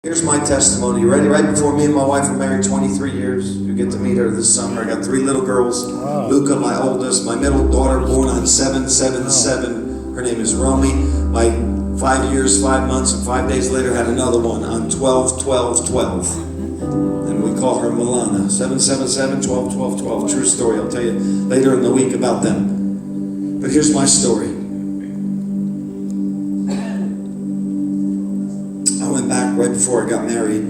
Here's my testimony. You ready? Right before me and my wife were married 23 years. You get to meet her this summer. I got 3 little girls. Wow. Luca, my oldest. My middle daughter, born on 7/7/7. Her name is Romy. My 5 years, 5 months, and 5 days later had another one on 12/12/12. And we call her Milana. 7/7/7, 12/12/12. True story. I'll tell you later in the week about them. But here's my story. I went back right before I got married.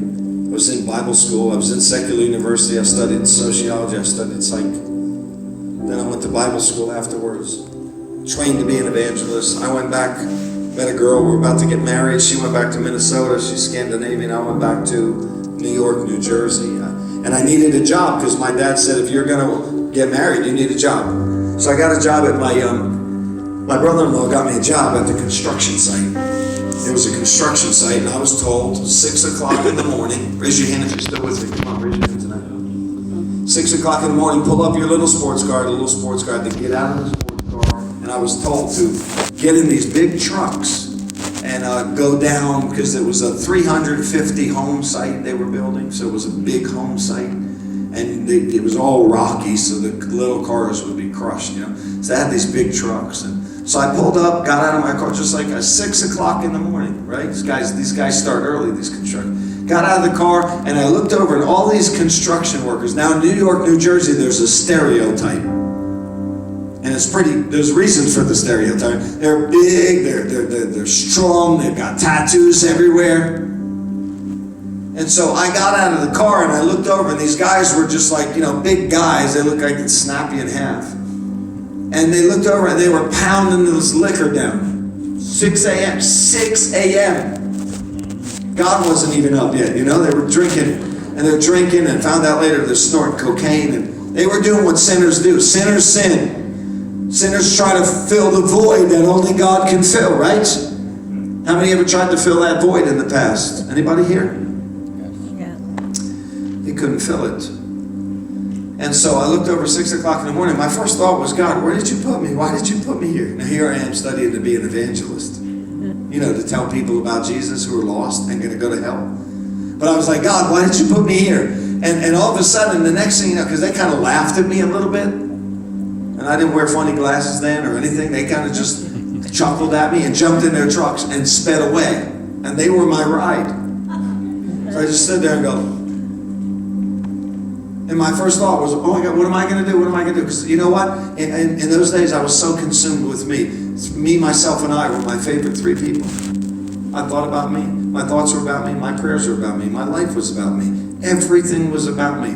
I was in Bible school. I was in secular university. I studied sociology. I studied psych. Then I went to Bible school afterwards. Trained to be an evangelist. I went back, met a girl. We were about to get married. She went back to Minnesota. She's Scandinavian. I went back to New York, New Jersey. And I needed a job because my dad said, if you're going to get married, you need a job. So I got a job at my brother-in-law got me a job at the construction site. It was a construction site, and I was told 6 o'clock in the morning. Raise your hand if you're still with me. Come on, raise your hand tonight. 6 o'clock in the morning, pull up your little sports car, to get out of the sports car. And I was told to get in these big trucks and go down, because it was a 350 home site they were building, so it was a big home site. And it was all rocky, so the little cars would be crushed, you know. So they had these big trucks. And so I pulled up, got out of my car just like at 6 o'clock in the morning, right? These guys start early, these construction. Got out of the car, and I looked over, and all these construction workers. Now in New York, New Jersey, there's a stereotype. And it's there's reasons for the stereotype. They're big, they're strong, they've got tattoos everywhere. And so I got out of the car and I looked over, and these guys were just like, you know, big guys. They looked like they'd snap you in half. And they looked over and they were pounding this liquor down. 6 a.m. 6 a.m. God wasn't even up yet, you know. They were drinking, and they're drinking, and found out later they're snorting cocaine. And they were doing what sinners do. Sinners sin. Sinners try to fill the void that only God can fill, right? How many ever tried to fill that void in the past? Anybody here? He couldn't fill it. And so I looked over 6 o'clock in the morning. My first thought was, God, where did you put me? Why did you put me here? Now here I am studying to be an evangelist. You know, to tell people about Jesus who are lost and going to go to hell. But I was like, God, why did you put me here? And all of a sudden, the next thing you know, because they kind of laughed at me a little bit. And I didn't wear funny glasses then or anything. They kind of just chuckled at me and jumped in their trucks and sped away. And they were my ride. So I just stood there and go, and my first thought was, oh my God, what am I going to do? What am I going to do? Because you know what? In those days, I was so consumed with me. Me, myself, and I were my favorite 3 people. I thought about me. My thoughts were about me. My prayers were about me. My life was about me. Everything was about me.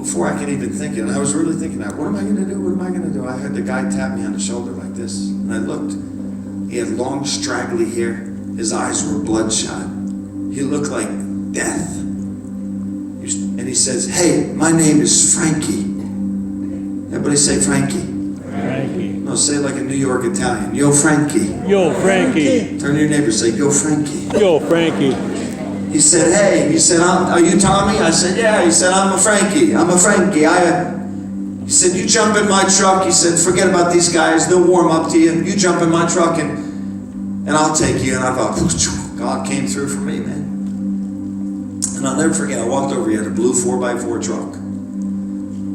Before I could even think it, and I was really thinking that, what am I going to do? What am I going to do? I had the guy tap me on the shoulder like this, and I looked. He had long, straggly hair. His eyes were bloodshot. He looked like death. And he says, hey, my name is Frankie. Everybody say Frankie. Frankie. No, say it like a New York Italian. Yo, Frankie. Yo, Frankie. Turn to your neighbor and say, yo, Frankie. Yo, Frankie. He said, hey. He said, are you Tommy? I said, yeah. He said, I'm a Frankie. I'm a Frankie. He said, you jump in my truck. He said, forget about these guys. They'll warm up to you. You jump in my truck and I'll take you. And I thought, God came through for me, man. And I'll never forget, I walked over, he had a blue 4x4 truck.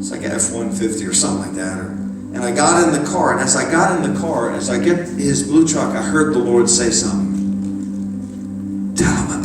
It's like an F-150 or something like that. And I got in the car, and as I got in the car, as I get his blue truck, I heard the Lord say something. Tell him